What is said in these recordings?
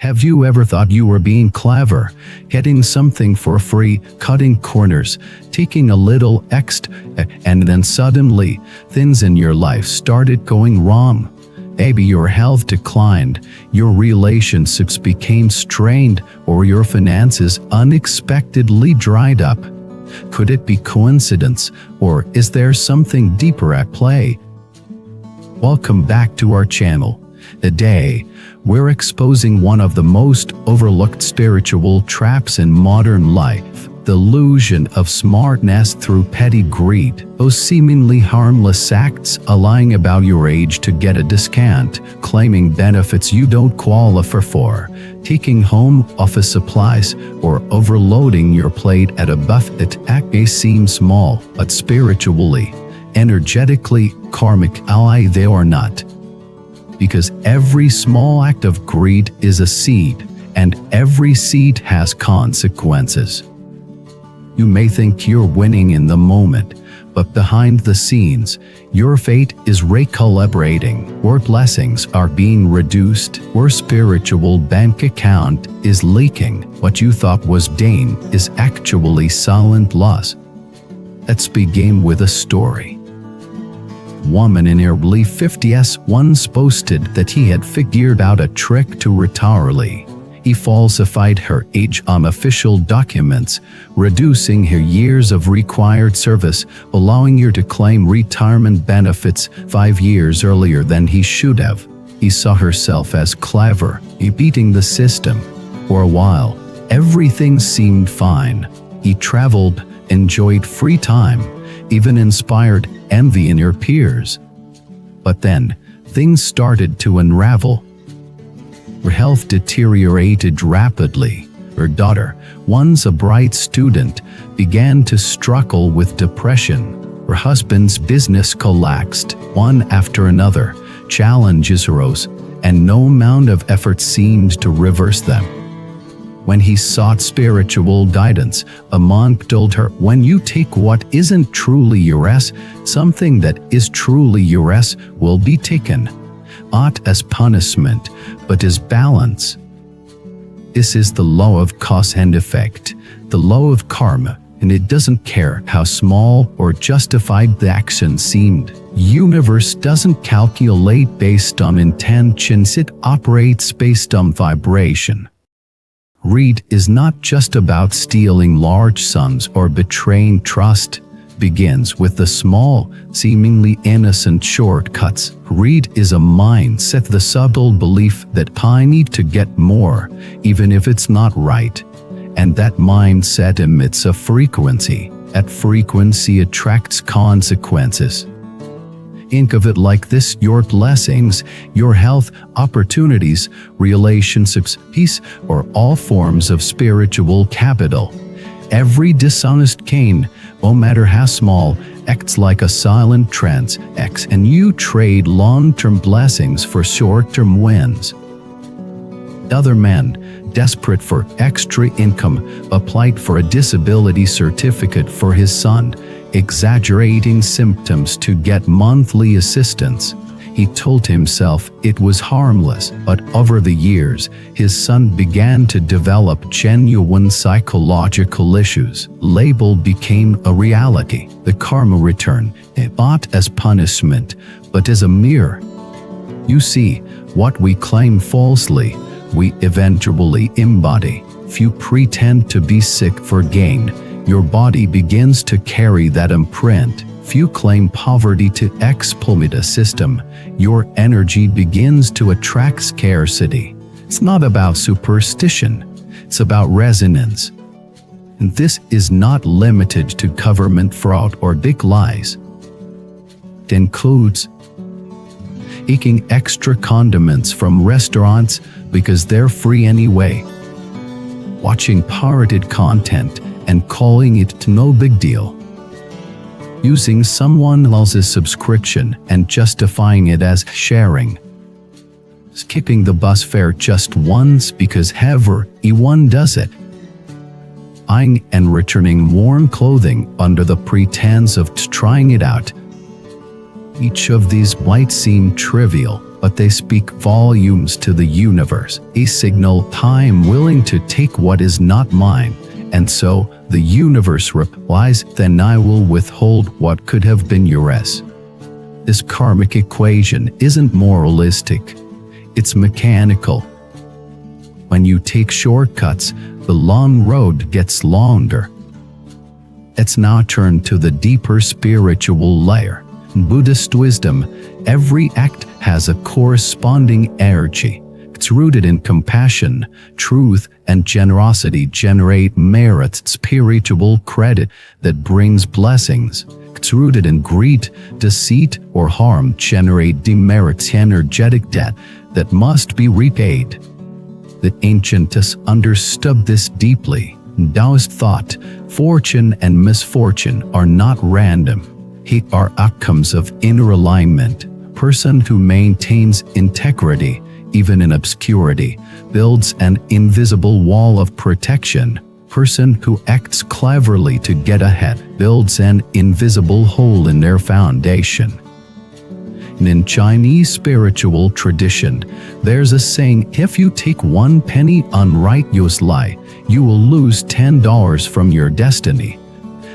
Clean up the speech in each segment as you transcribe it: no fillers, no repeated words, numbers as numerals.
Have you ever thought you were being clever, getting something for free, cutting corners, taking a little extra, and then suddenly, things in your life started going wrong? Maybe your health declined, your relationships became strained, or your finances unexpectedly dried up. Could it be coincidence, or is there something deeper at play? Welcome back to our channel. Today, we're exposing one of the most overlooked spiritual traps in modern life, the illusion of smartness through petty greed. Those seemingly harmless acts, lying about your age to get a discount, claiming benefits you don't qualify for, taking home office supplies, or overloading your plate at a buffet may seem small, but spiritually, energetically, karmic ally they are not. Because every small act of greed is a seed, and every seed has consequences. You may think you're winning in the moment, but behind the scenes, your fate is recalibrating, or blessings are being reduced, or spiritual bank account is leaking. What you thought was gain is actually silent loss. Let's begin with a story. Woman in her early 50s once boasted that he had figured out a trick to retire early. He falsified her age on official documents, reducing her years of required service, allowing her to claim retirement benefits 5 years earlier than he should have. He saw herself as clever, beating the system. For a while, everything seemed fine. He traveled, enjoyed free time, even inspired envy in her peers. But then, things started to unravel. Her health deteriorated rapidly. Her daughter, once a bright student, began to struggle with depression. Her husband's business collapsed, one after another. Challenges arose, and no amount of effort seemed to reverse them. When he sought spiritual guidance, a monk told her, when you take what isn't truly yours, something that is truly yours will be taken, not as punishment, but as balance. This is the law of cause and effect, the law of karma, and it doesn't care how small or justified the action seemed. Universe doesn't calculate based on intentions, it operates based on vibration. Greed is not just about stealing large sums or betraying trust. Begins with the small, seemingly innocent shortcuts. Greed is a mindset, the subtle belief that I need to get more, even if it's not right. And that mindset emits a frequency. That frequency attracts consequences. Think of it like this: your blessings, your health, opportunities, relationships, peace, or all forms of spiritual capital. Every dishonest gain, no matter how small, acts like a silent trance, and you trade long-term blessings for short-term wins. Other men, desperate for extra income, applied for a disability certificate for his son, exaggerating symptoms to get monthly assistance. He told himself it was harmless, but over the years, his son began to develop genuine psychological issues. Label became a reality. The karma return, not as punishment, but as a mirror. You see, what we claim falsely, we eventually embody. If you pretend to be sick for gain, your body begins to carry that imprint. If you claim poverty to exploit a system, your energy begins to attract scarcity. It's not about superstition, it's about resonance. And this is not limited to government fraud or big lies. It includes eating extra condiments from restaurants because they're free anyway, watching pirated content and calling it no big deal, using someone else's subscription and justifying it as sharing, skipping the bus fare just once because everyone does it, buying and returning worn clothing under the pretense of trying it out. Each of these might seem trivial, but they speak volumes to the universe, a signal I'm willing to take what is not mine. And so the universe replies, then I will withhold what could have been yours. This karmic equation isn't moralistic, it's mechanical. When you take shortcuts, the long road gets longer. Let's now turn to the deeper spiritual layer. In Buddhist wisdom, every act has a corresponding energy. It's rooted in compassion, truth, and generosity generate merit, spiritual credit that brings blessings. It's rooted in greed, deceit, or harm generate demerits, energetic debt that must be repaid. The ancients understood this deeply. Taoist thought, fortune and misfortune are not random. They are outcomes of inner alignment. Person who maintains integrity, even in obscurity, builds an invisible wall of protection. Person who acts cleverly to get ahead builds an invisible hole in their foundation. In Chinese spiritual tradition, there's a saying, if you take 1 penny on righteous lie, you will lose $10 from your destiny.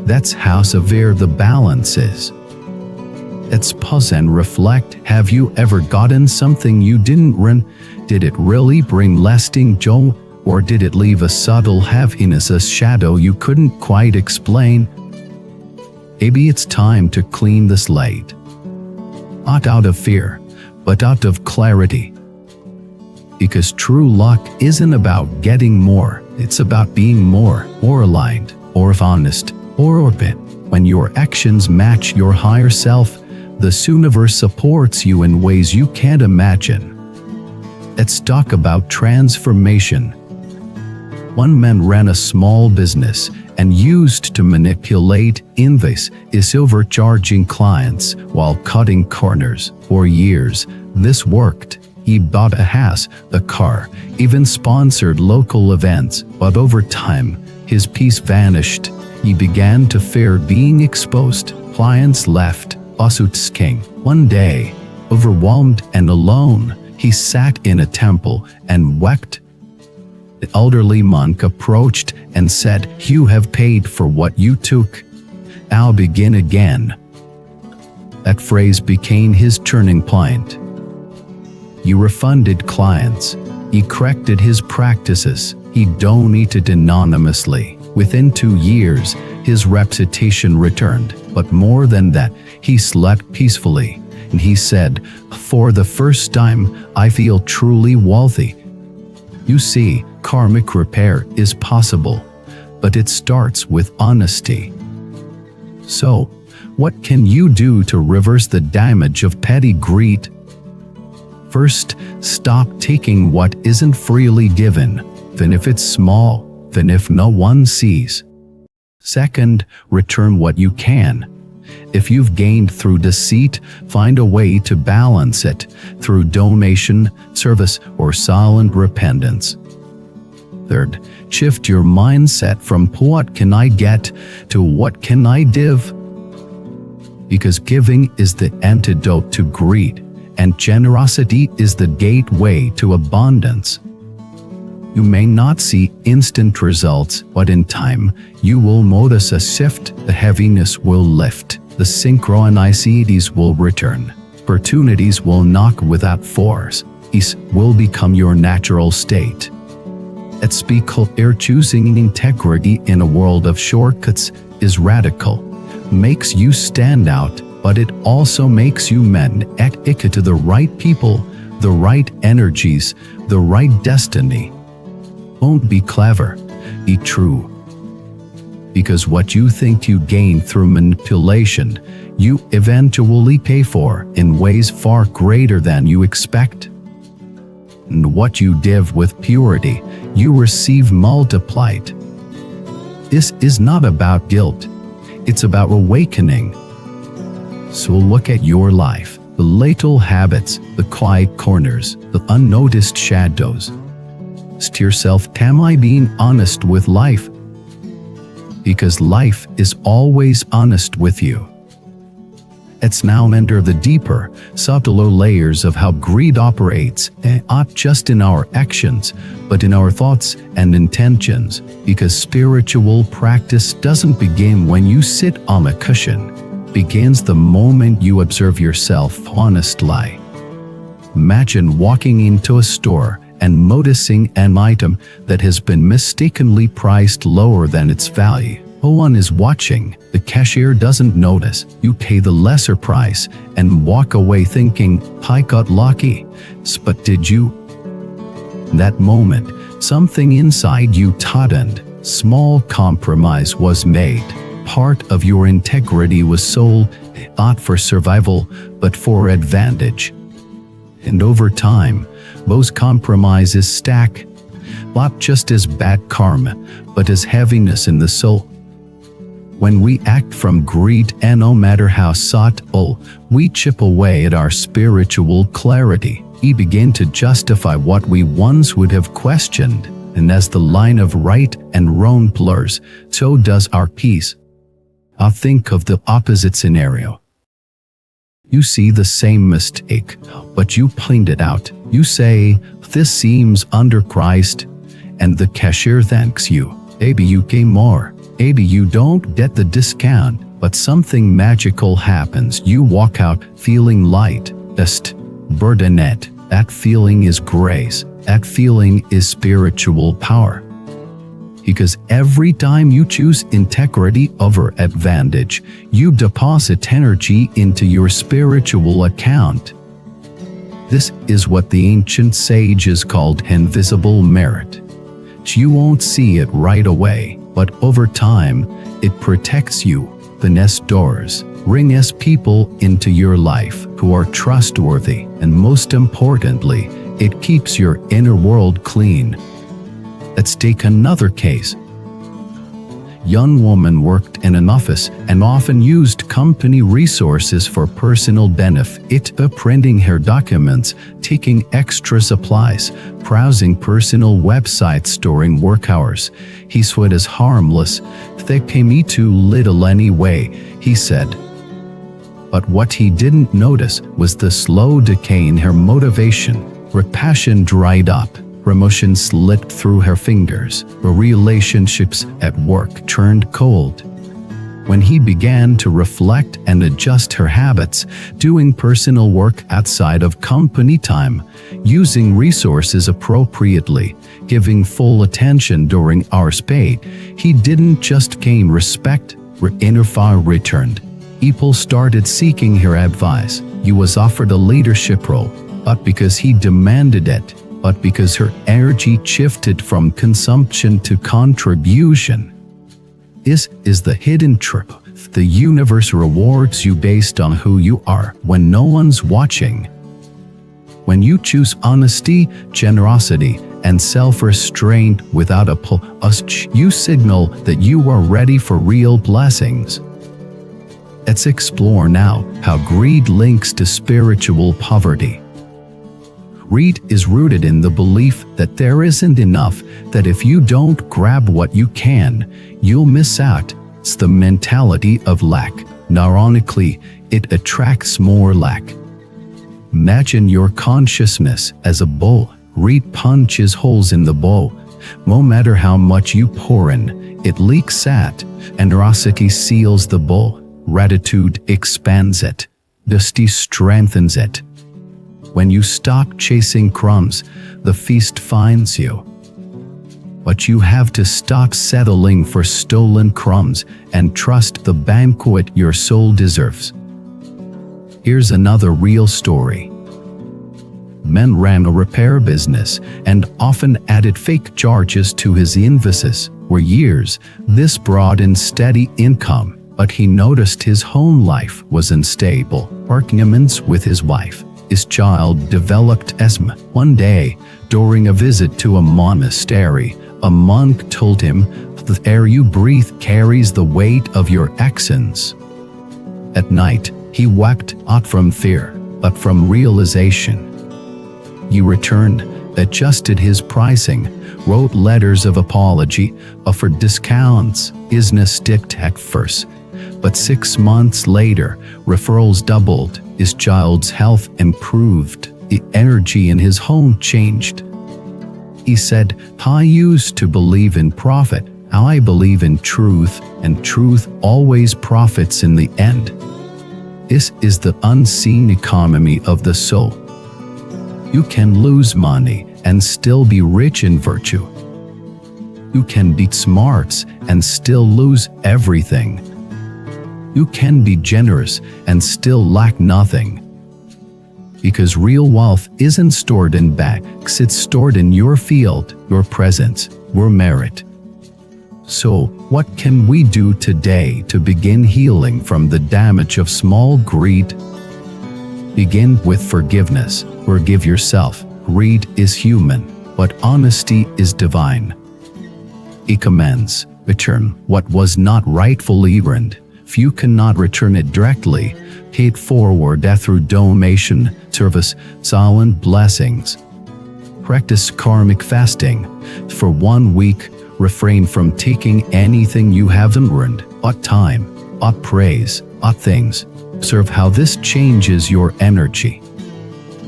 That's how severe the balance is. Let's pause and reflect. Have you ever gotten something you didn't earn? Did it really bring lasting joy, or did it leave a subtle heaviness, a shadow you couldn't quite explain? Maybe it's time to clean the slate. Not out of fear, but out of clarity. Because true luck isn't about getting more, it's about being more aligned, or honest, or open. When your actions match your higher self, the universe supports you in ways you can't imagine. Let's talk about transformation. One man ran a small business and used to manipulate invoices, overcharging clients while cutting corners. For years, this worked. He bought a house, a car, even sponsored local events, but over time, his peace vanished. He began to fear being exposed. Clients left, lawsuits came. One day, overwhelmed and alone, he sat in a temple and wept. The elderly monk approached and said, "You have paid for what you took. Now begin again." That phrase became his turning point. He refunded clients. He corrected his practices. He donated anonymously. Within 2 years, his reputation returned. But more than that, he slept peacefully. And he said, "For the first time, I feel truly wealthy." You see, karmic repair is possible, but it starts with honesty. So, what can you do to reverse the damage of petty greed? First, stop taking what isn't freely given, even if it's small, even if no one sees. Second, return what you can. If you've gained through deceit, find a way to balance it through donation, service, or silent repentance. Third, shift your mindset from "what can I get" to "what can I give?" Because giving is the antidote to greed, and generosity is the gateway to abundance. You may not see instant results, but in time, you will notice a shift. The heaviness will lift. The synchronicities will return. Opportunities will knock without force. Peace will become your natural state. Let's be clear, choosing integrity in a world of shortcuts is radical. Makes you stand out, but it also makes you magnetic to the right people, the right energies, the right destiny. Don't be clever, be true. Because what you think you gain through manipulation, you eventually pay for in ways far greater than you expect. And what you give with purity, you receive multiplied. This is not about guilt, it's about awakening. So look at your life, the little habits, the quiet corners, the unnoticed shadows. Ask yourself, am I being honest with life? Because life is always honest with you. Let's now enter the deeper, subtler layers of how greed operates, not just in our actions, but in our thoughts and intentions, because spiritual practice doesn't begin when you sit on a cushion. It begins the moment you observe yourself honestly. Imagine walking into a store and noticing an item that has been mistakenly priced lower than its value. No one is watching. The cashier doesn't notice. You pay the lesser price and walk away thinking, I got lucky. But did you? In that moment, something inside you tightened. Small compromise was made. Part of your integrity was sold, not for survival, but for advantage. And over time, those compromises stack, not just as bad karma, but as heaviness in the soul. When we act from greed, and no matter how subtle, we chip away at our spiritual clarity. We begin to justify what we once would have questioned, and as the line of right and wrong blurs, so does our peace. Now think of the opposite scenario. You see the same mistake, but you point it out. You say, this seems underpriced, and the cashier thanks you. Maybe you pay more. Maybe you don't get the discount, but something magical happens. You walk out feeling light, just burdened. That feeling is grace. That feeling is spiritual power. Because every time you choose integrity over advantage, you deposit energy into your spiritual account. This is what the ancient sages called invisible merit. You won't see it right away, but over time, it protects you, opens doors, brings people into your life who are trustworthy, and most importantly, it keeps your inner world clean. Let's take another case. Young woman worked in an office and often used company resources for personal benefit, printing her documents, taking extra supplies, browsing personal websites during work hours. He saw it as harmless. They pay me too little anyway, he said. But what he didn't notice was the slow decay in her motivation. Her passion dried up. Promotion slipped through her fingers. Her relationships at work turned cold. When he began to reflect and adjust her habits, doing personal work outside of company time, using resources appropriately, giving full attention during hours paid, he didn't just gain respect, her inner fire returned. People started seeking her advice. He was offered a leadership role, not because he demanded it, but because her energy shifted from consumption to contribution. This is the hidden truth. The universe rewards you based on who you are when no one's watching. When you choose honesty, generosity, and self-restraint without a pulse, you signal that you are ready for real blessings. Let's explore now how greed links to spiritual poverty. Greed is rooted in the belief that there isn't enough, that if you don't grab what you can, you'll miss out. It's the mentality of lack. Ironically, it attracts more lack. Imagine your consciousness as a bowl. Greed punches holes in the bowl. No matter how much you pour in, it leaks out. Generosity seals the bowl. Gratitude expands it. Honesty strengthens it. When you stop chasing crumbs, the feast finds you. But you have to stop settling for stolen crumbs and trust the banquet your soul deserves. Here's another real story. Man ran a repair business and often added fake charges to his invoices. For years, this brought in steady income, but he noticed his home life was unstable. Arguments with his wife. His child developed asthma. One day, during a visit to a monastery, a monk told him, "The air you breathe carries the weight of your actions." At night, he wept not from fear, but from realization. He returned, adjusted his pricing, wrote letters of apology, offered discounts. Business dipped at first, But 6 months later, referrals doubled, his child's health improved, the energy in his home changed. He said, I used to believe in profit, now I believe in truth, and truth always profits in the end. This is the unseen economy of the soul. You can lose money and still be rich in virtue. You can be smart and still lose everything. You can be generous and still lack nothing. Because real wealth isn't stored in banks, it's stored in your field, your presence, your merit. So, what can we do today to begin healing from the damage of small greed? Begin with forgiveness. Forgive yourself. Greed is human, but honesty is divine. He commends, return what was not rightfully earned. If you cannot return it directly, pay it forward through donation, service, silent blessings. Practice karmic fasting. For 1 week, refrain from taking anything you haven't earned, but time, but praise, but things. Observe how this changes your energy.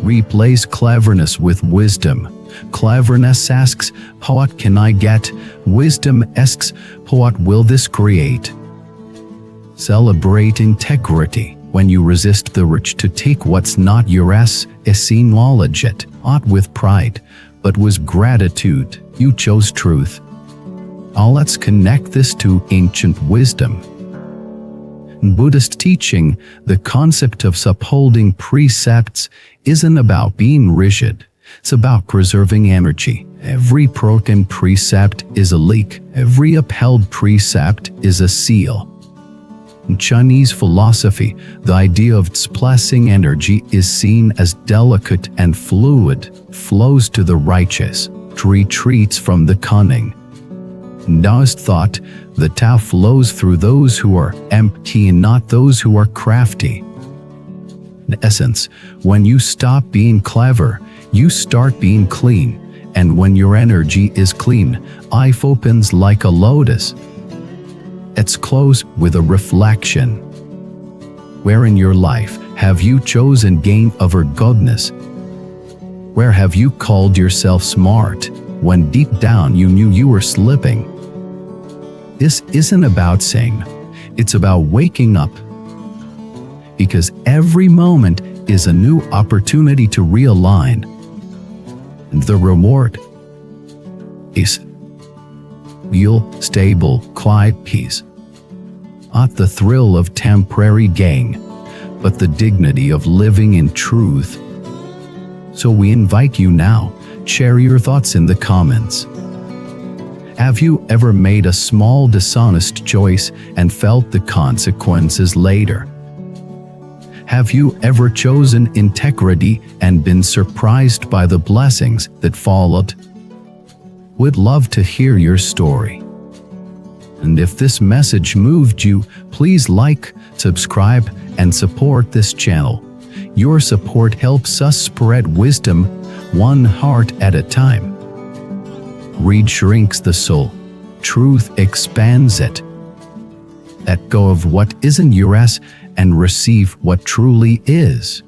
Replace cleverness with wisdom. Cleverness asks, what can I get? Wisdom asks, what will this create? Celebrate integrity. When you resist the urge to take what's not yours, acknowledge it, not with pride, but with gratitude. You chose truth. Now let's connect this to ancient wisdom. In Buddhist teaching, the concept of upholding precepts isn't about being rigid. It's about preserving energy. Every broken precept is a leak. Every upheld precept is a seal. In Chinese philosophy, the idea of displacing energy is seen as delicate and fluid, flows to the righteous, retreats from the cunning. In Taoist thought, the Tao flows through those who are empty and not those who are crafty. In essence, when you stop being clever, you start being clean, and when your energy is clean, life opens like a lotus. Let's close with a reflection. Where in your life have you chosen gain over goodness? Where have you called yourself smart when deep down you knew you were slipping? This isn't about saying, it's about waking up. Because every moment is a new opportunity to realign. And the reward is real, stable, quiet peace. Not the thrill of temporary gain, but the dignity of living in truth. So we invite you now, share your thoughts in the comments. Have you ever made a small dishonest choice and felt the consequences later? Have you ever chosen integrity and been surprised by the blessings that followed? Would love to hear your story. And if this message moved you, please like, subscribe, and support this channel. Your support helps us spread wisdom, one heart at a time. Greed shrinks the soul. Truth expands it. Let go of what isn't yours and receive what truly is.